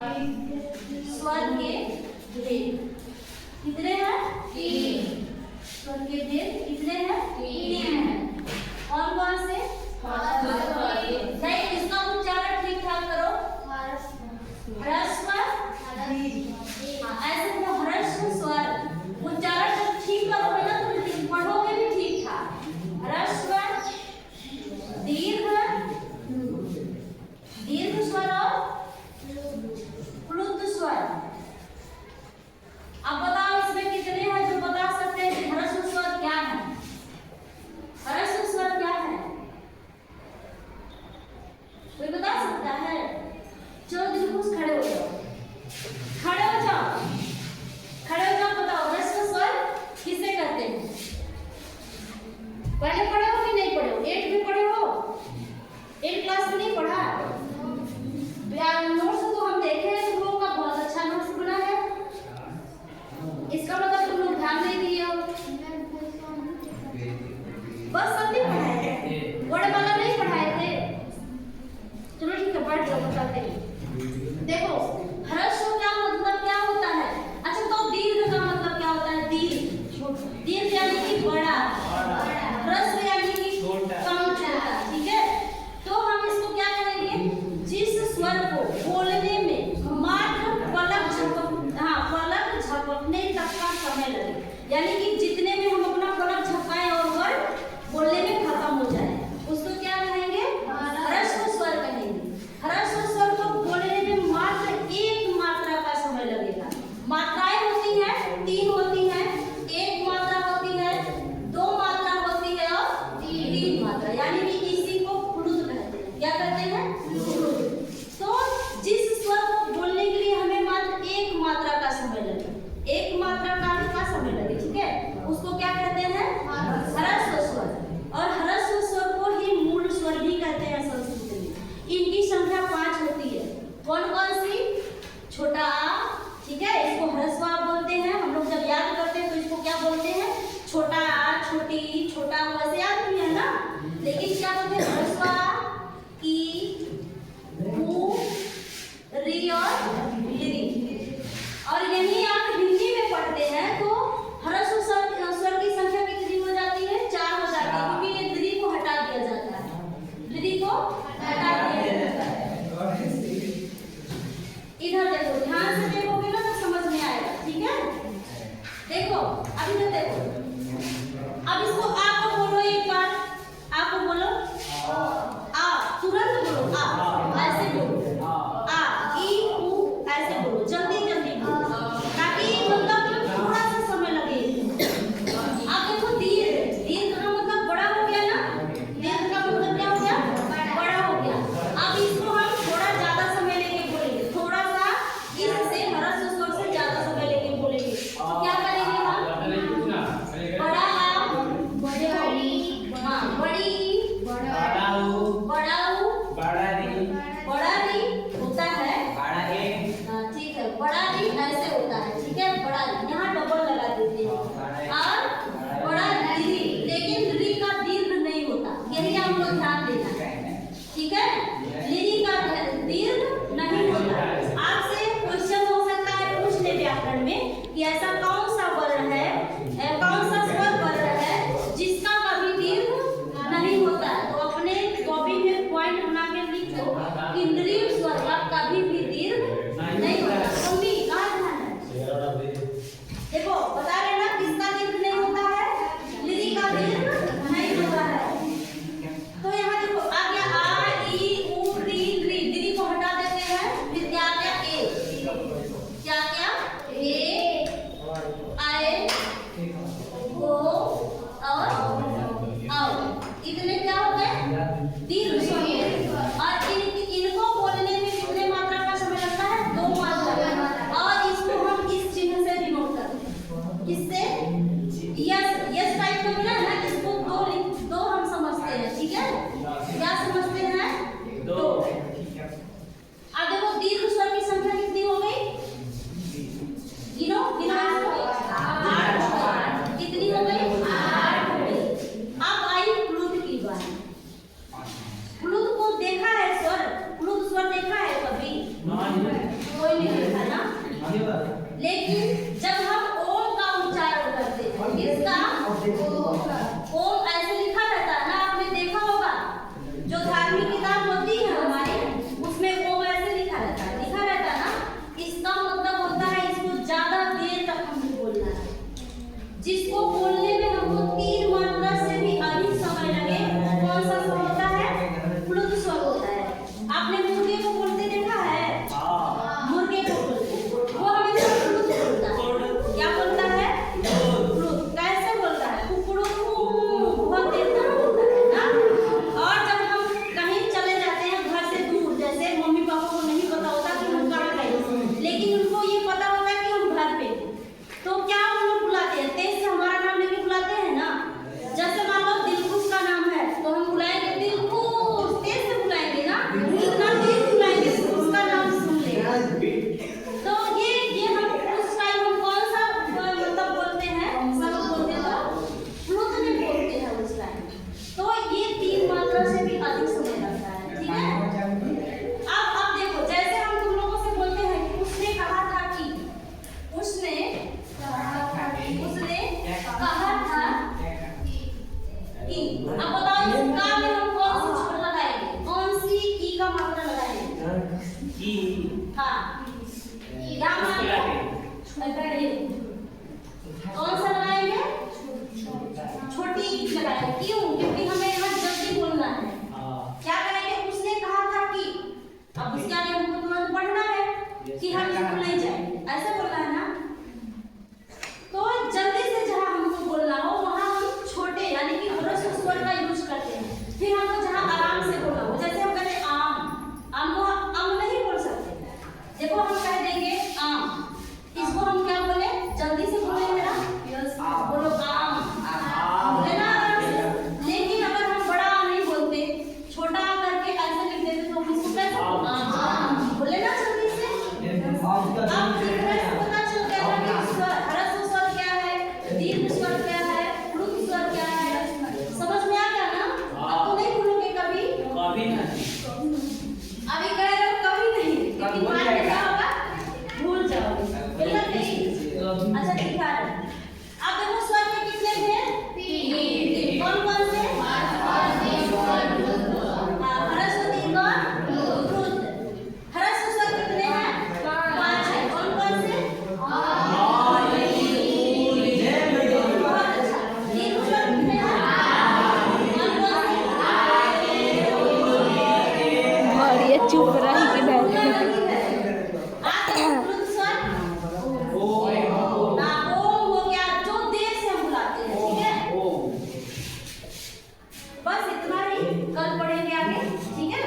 स्वर के भेद कितने हैं? 3। स्वर के भेद कितने हैं? 3 हैं। कौन कौन से? नहीं, इसका उच्चारण ठीक ठाक करो। ह्रस्व ऐसे तो ह्रस्व स्वर उच्चारण जब ठीक करोगे ना तो पढ़ोगे भी ठीक ठाक। ह्रस्व, दीर्घ, दीर्घ स्वर और प्लुत स्वर। अब बताओ इसमें कितने हैं जो बता सकते हैं कि ह्रस्व स्वर क्या है? ह्रस्व स्वर क्या है? कोई बता सकता है? चलो दिलखुश खड़े हो जाओ, खड़े हो जाओ, खड़े हो जाओ। बताओ ह्रस्व स्वर किसे कहते हैं? पहले पढ़े हो कि नहीं पढ़े हो? 8 में पढ़े हो? 8 क्लास में नहीं पढ़ा? नोट्स तो हम देखे हैं, तुम लोगों का बहुत अच्छा नोट्स बना है। इसका मतलब तुम लोग ध्यान नहीं दिए हो। बस सभी पढ़ाए थे, बड़े वाला नहीं पढ़ाए थे। चलो ठीक है, पढ़ जाओ, बताते हैं। देखो ह्रस्व का मतलब क्या होता है? अच्छा तो दीर्घ का मतलब क्या होता है? दीर्घ, दीर्घ यानी कि बड़ा, ह्रस्व यानी कि कम छोटा। ठीक है, तो हम इसको क्या करेंगे? जिस स्वर को बोलने में मात्र पलक झपकने तक का समय लगे, यानी कि जितने में हम अपना पलक झपकाएं और वर्ड बोलने में खत्म हो जाए, उसको क्या कहेंगे? ह्रस्व स्वर कहेंगे। ह्रस्व स्वर को बोलने में मात्र 1 मात्रा का समय लगेगा। मात्राएं होती हैं 3 होती हैं, 1 मात्रा होती है, 2 मात्रा होती है और 3 मात्रा, यानी कि इसी को प्लुत कहते हैं। क्या कहते हैं? तो जिस स्वर को बोलने के लिए हमें मात्र 1 मात्रा का समय लगे, 1 मात्रा का समय लगे, ठीक है, उसको क्या कहते हैं? ह्रस्व स्वर। और ह्रस्व स्वर को ही मूल स्वर भी कहते हैं संस्कृत में। इनकी संख्या 5 होती है। कौन कौन सी? छोटा आ, ठीक है, इसको ह्रस्व आ बोलते हैं। हम लोग जब याद करते हैं तो इसको क्या बोलते हैं? छोटा आ, छोटी, छोटा, वैसे याद नहीं है ना, लेकिन क्या बोलते हैं? ह्रस्व आ, ई, ऊ, री और ली। और यही आप हिंदी में पढ़ते हैं तो ह्रस्व स्वर की संख्या कितनी हो जाती है? 4 हो जाती है, क्योंकि ये दीर्घ को हटा दिया जाता है, दीर्घ को हटा दिया जाता है। इधर देखो, ध्यान से देखोगे ना तो समझ में आएगा, ठीक है। देखो अभी तो देखो, अब इसको आ को बोलो एक बार, आ को बोलो, आ तुरंत बोलो, आ ऐसे बोलो, आ ई ऊ ऐसे बोलो, जल्दी जल्दी बोलो, ताकि मतलब थोड़ा सा समय लगे। अब देखो दीर्घ, दीर्घ का मतलब बड़ा हो गया ना, दीर्घ का मतलब क्या हो गया? बड़ा हो गया। अब इसको हम थोड़ा ज्यादा समय लेके बोलेंगे, थोड़ा सा इससे ह्रस्व स्वर से ज्यादा समय लेके बोलेंगे, तो क्या करेंगे हम? कोई नहीं लिखा ना। लेकिन जब हम ओम का उच्चारण करते हैं, किसका? ओम ऐसे लिखा रहता है ना, आपने देखा होगा जो धार्मिक किताब होती है हमारी, उसमें ओम ऐसे लिखा रहता है ना। इसका मतलब होता है इसको ज्यादा देर तक हमको बोलना है, जिसको बोलने में हमको 3 मात्रा से भी अधिक समय लगे। कौन सा स्वर होता है? प्लुत स्वर होता है। आपने मुर्गे को बोलते देखा है? मुर्गे को बोलते, वो हमेशा प्लुत बोलता है। क्या बोलता है? प्लुत। कैसे बोलता है? कुकड़ू बहुत देर तक बोलता है ना। और जब हम कहीं चले जाते हैं घर से दूर, जैसे मम्मी पापा को नहीं पता होता कि हम कहाँ गए, लेकिन उनको ये पता होता है कि हम घर पे हैं, तो क्या हम लोग बुलाते हैं? तेज से हमारा नाम लेके बुलाते हैं ना। जैसे मान लो दिलखुश का नाम है तो हम बुलाएंगे दिलखुश, तेज से बुलाएंगे ना, इतना तेज बुलाएंगे कि उसका नाम सुन लेगा। तो ये हम उस टाइम हम कौन सा मतलब बोलते हैं? सब बोलते हैं तो प्लुत में बोलते हैं उस टाइम। तो ये 3 मात्रा से भी अधिक समय लगता है, ठीक है। अब देखो, जैसे हम तुम लोगों से बोलते हैं कि उसने कहा था कि, उसने कहा था कि, अब बताओ इस का में हम कौन सी स्वर लगाएंगे? कौन सी ई का मात्रा लगाएंगे? ई। हाँ, क्या मात्रा? कौन सा लगाएंगे? छोटी ई लगाएंगे। क्यों? क्योंकि हमें यहाँ जल्दी बोलना है। क्या करेंगे? उसने कहा था कि, अब उसके आगे हमको तुरंत पढ़ना है कि हम स्कूल नहीं जाएंगे, ऐसे बोलना है ना। तो जल्दी से जहाँ हमको बोलना हो वहाँ हम छोटे यानी कि ह्रस्व स्वर का यूज करते हैं। फिर हमको जहाँ आराम से बोलना हो, जैसे हम कहते हैं आम को आम नहीं बोल सकते। देखो हम कह देंगे आम, इसको हम क्या बोले? जल्दी से बोले मेरा, बोलो आम, बोले ना आराम से। लेकिन अगर हम बड़ा आम नहीं बोलते, छोटा करके ऐसे लिख देते तो हम इसको कैसे बोले ना जल्दी से। अब पता चल गया कि ह्रस्व स्वर क्या है, दीर्घ स्वर क्या है, प्लुत स्वर क्या है, समझ में आ गया ना? अब तो नहीं भूलोगे कभी? कभी नहीं। अभी कह रहे हो कभी नहीं, लेकिन बाद में क्या होगा? भूल जाओगे। अच्छा ठीक है। अब देखो स्वर के कितने थे? 3। कौन कौन से? ह्रस्व, दीर्घ और प्लुत। ह्रस्व स्वर कितने हैं? 5 है। कौन कौन से? चुप रही कि नहीं? प्लुत स्वर ओम हो गया, जो देर से हम बुलाते हैं, ठीक है। बस इतना ही, कल पढ़ेंगे आगे, ठीक है।